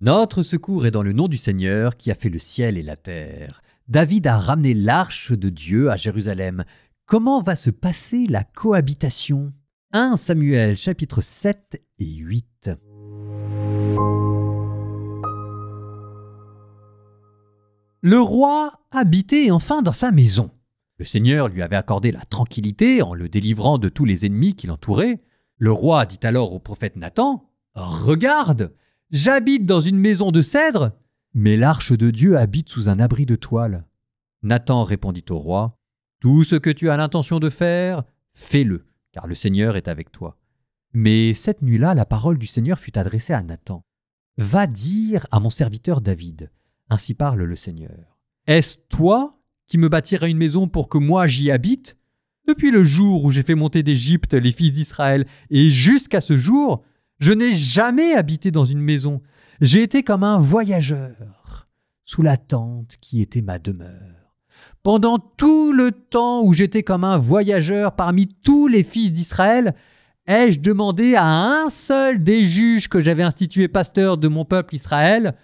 Notre secours est dans le nom du Seigneur qui a fait le ciel et la terre. David a ramené l'arche de Dieu à Jérusalem. Comment va se passer la cohabitation ? 1 Samuel chapitres 7 et 8. Le roi habitait enfin dans sa maison. Le Seigneur lui avait accordé la tranquillité en le délivrant de tous les ennemis qui l'entouraient. Le roi dit alors au prophète Nathan : « Regarde, j'habite dans une maison de cèdre, mais l'arche de Dieu habite sous un abri de toile. » Nathan répondit au roi : « Tout ce que tu as l'intention de faire, fais-le, car le Seigneur est avec toi. » Mais cette nuit-là, la parole du Seigneur fut adressée à Nathan. « Va dire à mon serviteur David, ainsi parle le Seigneur. Est-ce toi qui me bâtiras une maison pour que moi j'y habite ? Depuis le jour où j'ai fait monter d'Égypte les fils d'Israël et jusqu'à ce jour, je n'ai jamais habité dans une maison. J'ai été comme un voyageur sous la tente qui était ma demeure. Pendant tout le temps où j'étais comme un voyageur parmi tous les fils d'Israël, ai-je demandé à un seul des juges que j'avais institués pasteurs de mon peuple Israël :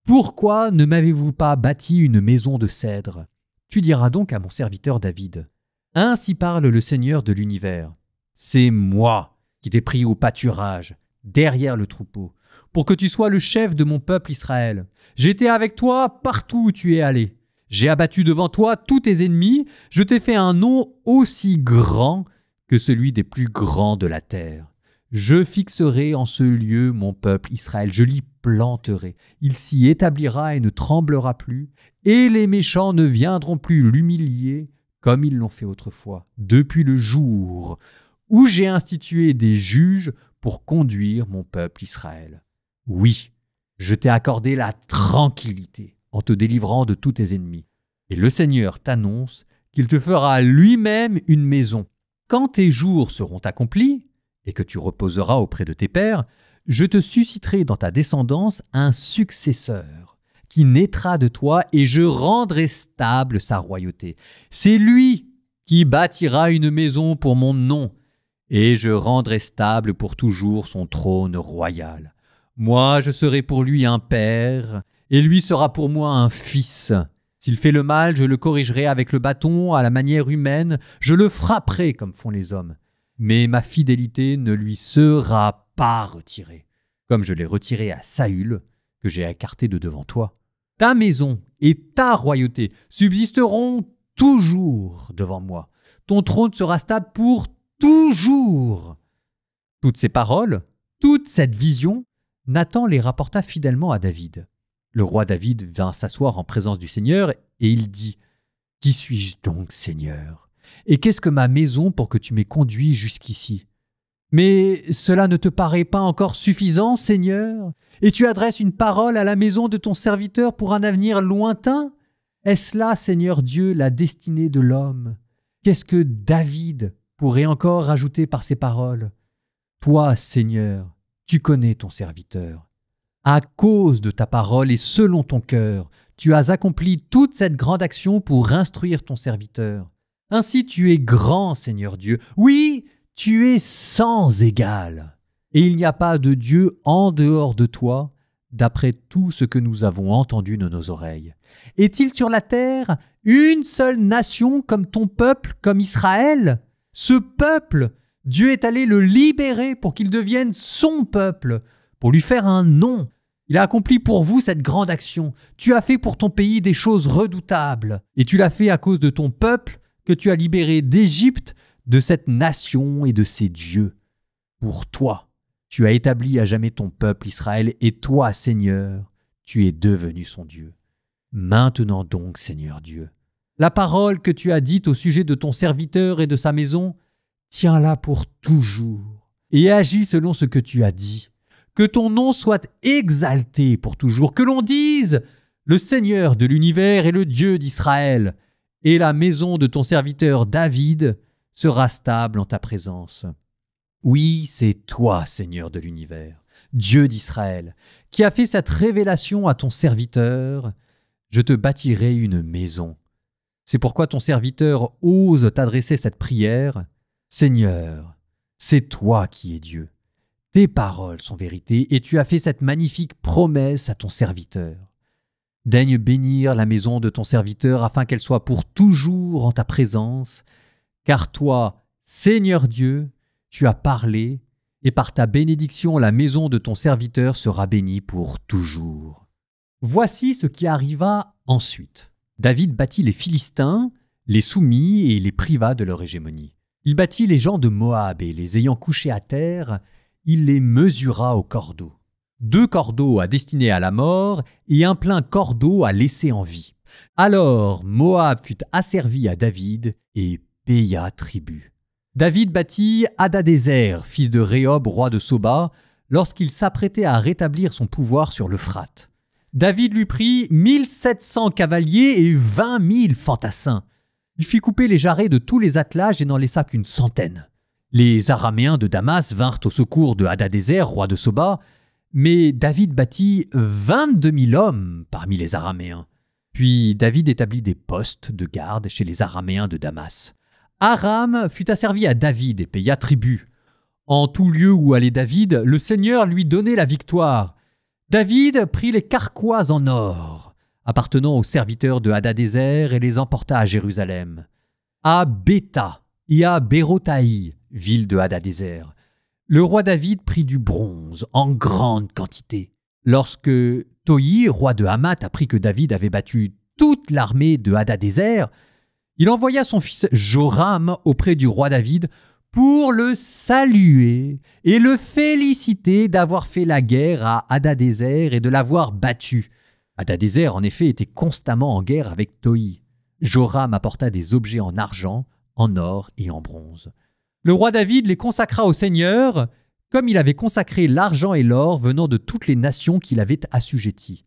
pourquoi ne m'avez-vous pas bâti une maison de cèdre ? Tu diras donc à mon serviteur David : ainsi parle le Seigneur de l'univers. C'est moi qui t'ai pris au pâturage, derrière le troupeau, pour que tu sois le chef de mon peuple Israël. J'étais avec toi partout où tu es allé. J'ai abattu devant toi tous tes ennemis. Je t'ai fait un nom aussi grand que celui des plus grands de la terre. Je fixerai en ce lieu mon peuple Israël, je l'y planterai. Il s'y établira et ne tremblera plus, et les méchants ne viendront plus l'humilier comme ils l'ont fait autrefois, depuis le jour où j'ai institué des juges pour conduire mon peuple Israël. Oui, je t'ai accordé la tranquillité en te délivrant de tous tes ennemis. Et le Seigneur t'annonce qu'il te fera lui-même une maison. Quand tes jours seront accomplis, et que tu reposeras auprès de tes pères, je te susciterai dans ta descendance un successeur qui naîtra de toi et je rendrai stable sa royauté. C'est lui qui bâtira une maison pour mon nom et je rendrai stable pour toujours son trône royal. Moi, je serai pour lui un père et lui sera pour moi un fils. S'il fait le mal, je le corrigerai avec le bâton à la manière humaine, je le frapperai comme font les hommes. Mais ma fidélité ne lui sera pas retirée, comme je l'ai retirée à Saül, que j'ai écarté de devant toi. Ta maison et ta royauté subsisteront toujours devant moi. Ton trône sera stable pour toujours. » Toutes ces paroles, toute cette vision, Nathan les rapporta fidèlement à David. Le roi David vint s'asseoir en présence du Seigneur et il dit : « Qui suis-je donc, Seigneur ? Et qu'est-ce que ma maison pour que tu m'aies conduit jusqu'ici ? Mais cela ne te paraît pas encore suffisant, Seigneur ? Et tu adresses une parole à la maison de ton serviteur pour un avenir lointain ? Est-ce là, Seigneur Dieu, la destinée de l'homme ? Qu'est-ce que David pourrait encore ajouter par ces paroles ? Toi, Seigneur, tu connais ton serviteur. À cause de ta parole et selon ton cœur, tu as accompli toute cette grande action pour instruire ton serviteur. Ainsi tu es grand, Seigneur Dieu. Oui, tu es sans égal. Et il n'y a pas de Dieu en dehors de toi, d'après tout ce que nous avons entendu de nos oreilles. Est-il sur la terre une seule nation comme ton peuple, comme Israël ? Ce peuple, Dieu est allé le libérer pour qu'il devienne son peuple, pour lui faire un nom. Il a accompli pour vous cette grande action. Tu as fait pour ton pays des choses redoutables. Et tu l'as fait à cause de ton peuple, que tu as libéré d'Égypte, de cette nation et de ses dieux. Pour toi, tu as établi à jamais ton peuple Israël, et toi, Seigneur, tu es devenu son Dieu. Maintenant donc, Seigneur Dieu, la parole que tu as dite au sujet de ton serviteur et de sa maison, tiens-la pour toujours, et agis selon ce que tu as dit. Que ton nom soit exalté pour toujours, que l'on dise « Le Seigneur de l'univers est le Dieu d'Israël », et la maison de ton serviteur David sera stable en ta présence. Oui, c'est toi, Seigneur de l'univers, Dieu d'Israël, qui a fait cette révélation à ton serviteur. Je te bâtirai une maison. C'est pourquoi ton serviteur ose t'adresser cette prière. Seigneur, c'est toi qui es Dieu. Tes paroles sont vérité, et tu as fait cette magnifique promesse à ton serviteur. Daigne bénir la maison de ton serviteur, afin qu'elle soit pour toujours en ta présence, car toi, Seigneur Dieu, tu as parlé, et par ta bénédiction la maison de ton serviteur sera bénie pour toujours. » Voici ce qui arriva ensuite. David battit les Philistins, les soumit et les priva de leur hégémonie. Il battit les gens de Moab et les ayant couchés à terre, il les mesura au cordeau. 2 cordeaux à destiner à la mort et un plein cordeau à laisser en vie. Alors Moab fut asservi à David et paya tribut. David battit Hadadézer, fils de Rehob, roi de Soba, lorsqu'il s'apprêtait à rétablir son pouvoir sur l'Euphrate. David lui prit 1700 cavaliers et 20 000 fantassins. Il fit couper les jarrets de tous les attelages et n'en laissa qu'une centaine. Les Araméens de Damas vinrent au secours de Hadadézer, roi de Soba, mais David battit 22 000 hommes parmi les Araméens. Puis David établit des postes de garde chez les Araméens de Damas. Aram fut asservi à David et paya tribut. En tout lieu où allait David, le Seigneur lui donnait la victoire. David prit les carquois en or, appartenant aux serviteurs de Hadadézer, et les emporta à Jérusalem, à Bétha et à Bérotaï, ville de Hadadézer. Le roi David prit du bronze en grande quantité. Lorsque Toï, roi de Hamath, apprit que David avait battu toute l'armée de Hadadézer, il envoya son fils Joram auprès du roi David pour le saluer et le féliciter d'avoir fait la guerre à Hadadézer et de l'avoir battu. Hadadézer, en effet, était constamment en guerre avec Toï. Joram apporta des objets en argent, en or et en bronze. Le roi David les consacra au Seigneur, comme il avait consacré l'argent et l'or venant de toutes les nations qu'il avait assujetties.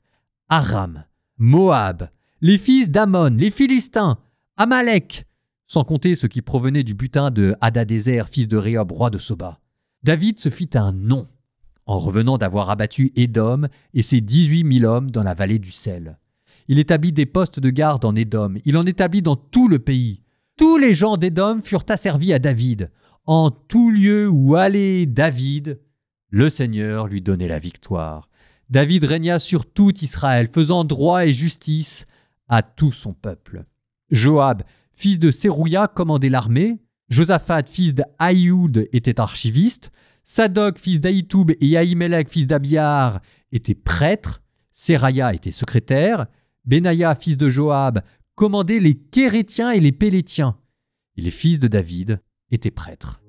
Aram, Moab, les fils d'Ammon, les Philistins, Amalek, sans compter ceux qui provenaient du butin de Hadadézer, fils de Rehob, roi de Soba. David se fit un nom, en revenant d'avoir abattu Édom et ses 18 000 hommes dans la vallée du sel. Il établit des postes de garde en Édom, il en établit dans tout le pays. Tous les gens d'Édom furent asservis à David. En tout lieu où allait David, le Seigneur lui donnait la victoire. David régna sur tout Israël, faisant droit et justice à tout son peuple. Joab, fils de Sérouia, commandait l'armée. Josaphat, fils d'Aïoud, était archiviste. Sadok, fils d'Aïtoub, et Ahimelech, fils d'Abiar, étaient prêtres. Seraya était secrétaire. Benaïa, fils de Joab, commandait les Kérétiens et les Pélétiens. Et les fils de David étaient prêtres.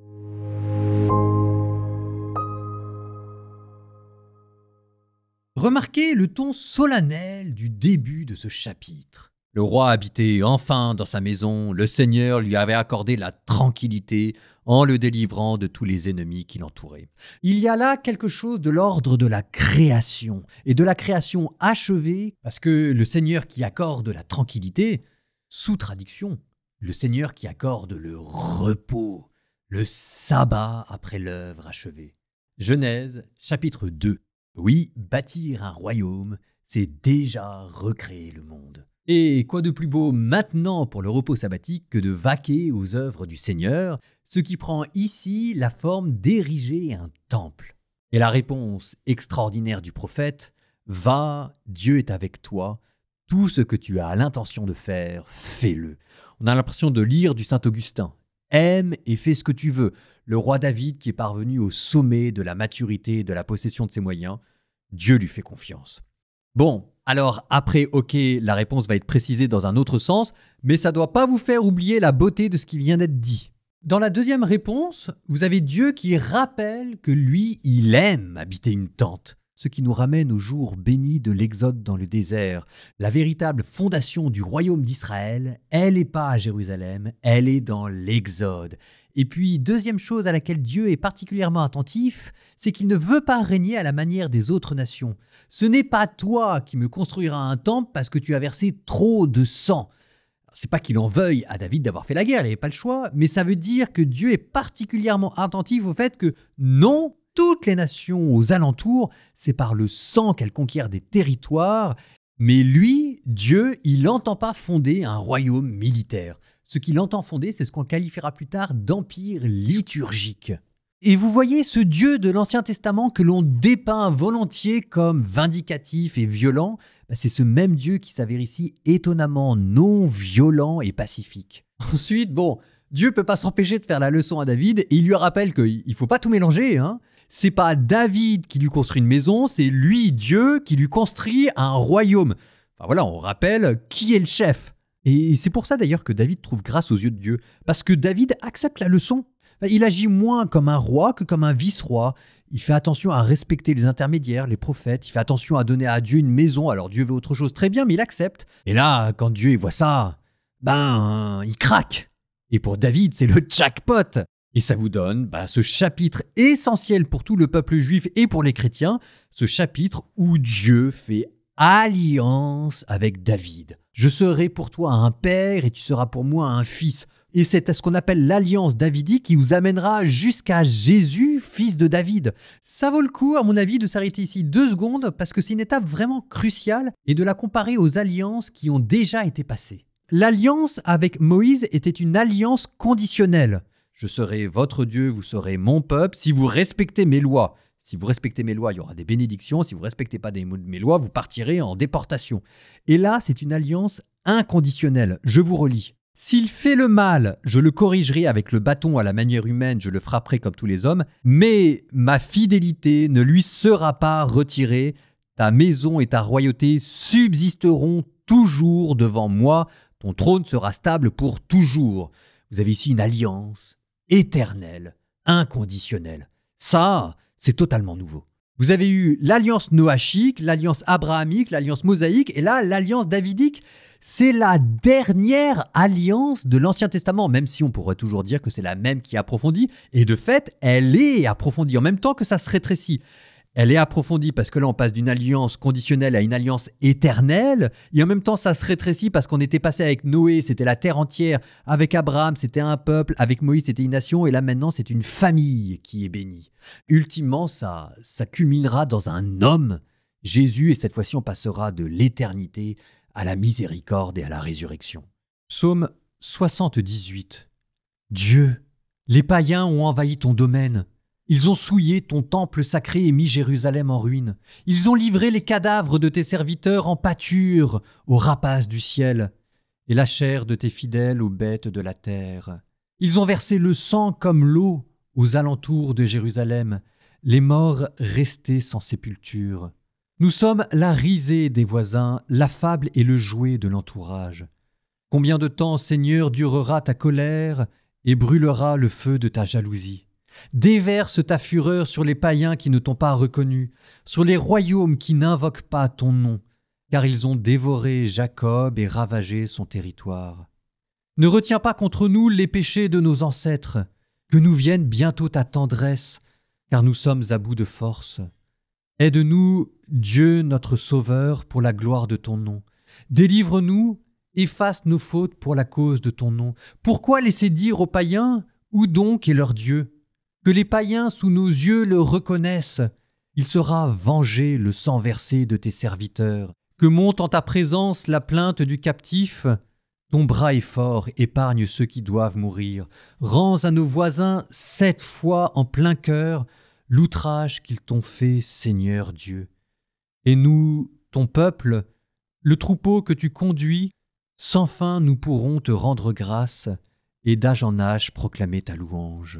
Remarquez le ton solennel du début de ce chapitre. Le roi habitait enfin dans sa maison, le Seigneur lui avait accordé la tranquillité en le délivrant de tous les ennemis qui l'entouraient. Il y a là quelque chose de l'ordre de la création, et de la création achevée, parce que le Seigneur qui accorde la tranquillité, sous traduction, le Seigneur qui accorde le repos, le sabbat après l'œuvre achevée. Genèse, chapitre 2. Oui, bâtir un royaume, c'est déjà recréer le monde. Et quoi de plus beau maintenant pour le repos sabbatique que de vaquer aux œuvres du Seigneur, ce qui prend ici la forme d'ériger un temple. Et la réponse extraordinaire du prophète, « Va, Dieu est avec toi, tout ce que tu as l'intention de faire, fais-le. » On a l'impression de lire du Saint-Augustin. « Aime et fais ce que tu veux. » Le roi David qui est parvenu au sommet de la maturité et de la possession de ses moyens, Dieu lui fait confiance. Bon, alors après, ok, la réponse va être précisée dans un autre sens, mais ça ne doit pas vous faire oublier la beauté de ce qui vient d'être dit. Dans la deuxième réponse, vous avez Dieu qui rappelle que lui, il aime habiter une tente, ce qui nous ramène au jour béni de l'Exode dans le désert. La véritable fondation du royaume d'Israël, elle n'est pas à Jérusalem, elle est dans l'Exode. Et puis, deuxième chose à laquelle Dieu est particulièrement attentif, c'est qu'il ne veut pas régner à la manière des autres nations. Ce n'est pas toi qui me construiras un temple parce que tu as versé trop de sang. C'est pas qu'il en veuille à David d'avoir fait la guerre, il n'avait pas le choix, mais ça veut dire que Dieu est particulièrement attentif au fait que non, toutes les nations aux alentours, c'est par le sang qu'elles conquièrent des territoires, mais lui, Dieu, il n'entend pas fonder un royaume militaire. Ce qu'il entend fonder, c'est ce qu'on qualifiera plus tard d'empire liturgique. Et vous voyez ce Dieu de l'Ancien Testament que l'on dépeint volontiers comme vindicatif et violent, c'est ce même Dieu qui s'avère ici étonnamment non violent et pacifique. Ensuite, Dieu peut pas s'empêcher de faire la leçon à David et il lui rappelle qu'il ne faut pas tout mélanger. C'est pas David qui lui construit une maison, c'est lui, Dieu, qui lui construit un royaume. Enfin voilà, on rappelle qui est le chef. Et c'est pour ça d'ailleurs que David trouve grâce aux yeux de Dieu, parce que David accepte la leçon. Il agit moins comme un roi que comme un vice-roi. Il fait attention à respecter les intermédiaires, les prophètes. Il fait attention à donner à Dieu une maison. Alors Dieu veut autre chose, très bien, mais il accepte. Et là, quand Dieu voit ça, il craque. Et pour David, c'est le jackpot. Et ça vous donne ce chapitre essentiel pour tout le peuple juif et pour les chrétiens, ce chapitre où Dieu fait alliance avec David. Je serai pour toi un père et tu seras pour moi un fils. Et c'est ce qu'on appelle l'alliance davidique qui vous amènera jusqu'à Jésus, fils de David. Ça vaut le coup, à mon avis, de s'arrêter ici 2 secondes parce que c'est une étape vraiment cruciale et de la comparer aux alliances qui ont déjà été passées. L'alliance avec Moïse était une alliance conditionnelle. Je serai votre Dieu, vous serez mon peuple, si vous respectez mes lois. Si vous respectez mes lois, il y aura des bénédictions. Si vous ne respectez pas mes lois, vous partirez en déportation. Et là, c'est une alliance inconditionnelle. Je vous relis. S'il fait le mal, je le corrigerai avec le bâton à la manière humaine, je le frapperai comme tous les hommes, mais ma fidélité ne lui sera pas retirée. Ta maison et ta royauté subsisteront toujours devant moi. Ton trône sera stable pour toujours. Vous avez ici une alliance éternelle, inconditionnelle. Ça, c'est totalement nouveau. Vous avez eu l'alliance noachique, l'alliance abrahamique, l'alliance mosaïque, et là, l'alliance davidique, c'est la dernière alliance de l'Ancien Testament, même si on pourrait toujours dire que c'est la même qui est approfondie, et de fait, elle est approfondie, en même temps que ça se rétrécit. Elle est approfondie parce que là, on passe d'une alliance conditionnelle à une alliance éternelle. Et en même temps, ça se rétrécit parce qu'on était passé avec Noé, c'était la terre entière. Avec Abraham, c'était un peuple. Avec Moïse, c'était une nation. Et là, maintenant, c'est une famille qui est bénie. Ultimement, ça culminera dans un homme, Jésus. Et cette fois-ci, on passera de l'éternité à la miséricorde et à la résurrection. Psaume 78. Dieu, les païens ont envahi ton domaine. Ils ont souillé ton temple sacré et mis Jérusalem en ruine. Ils ont livré les cadavres de tes serviteurs en pâture aux rapaces du ciel et la chair de tes fidèles aux bêtes de la terre. Ils ont versé le sang comme l'eau aux alentours de Jérusalem, les morts restés sans sépulture. Nous sommes la risée des voisins, l'affable et le jouet de l'entourage. Combien de temps, Seigneur, durera ta colère et brûlera le feu de ta jalousie ? Déverse ta fureur sur les païens qui ne t'ont pas reconnu, sur les royaumes qui n'invoquent pas ton nom, car ils ont dévoré Jacob et ravagé son territoire. Ne retiens pas contre nous les péchés de nos ancêtres, que nous vienne bientôt ta tendresse, car nous sommes à bout de force. Aide-nous, Dieu notre Sauveur, pour la gloire de ton nom. Délivre-nous, efface nos fautes pour la cause de ton nom. Pourquoi laisser dire aux païens, où donc est leur Dieu ? Que les païens sous nos yeux le reconnaissent. Il sera vengé le sang versé de tes serviteurs. Que monte en ta présence la plainte du captif. Ton bras est fort, épargne ceux qui doivent mourir. Rends à nos voisins 7 fois en plein cœur l'outrage qu'ils t'ont fait, Seigneur Dieu. Et nous, ton peuple, le troupeau que tu conduis, sans fin nous pourrons te rendre grâce et d'âge en âge proclamer ta louange.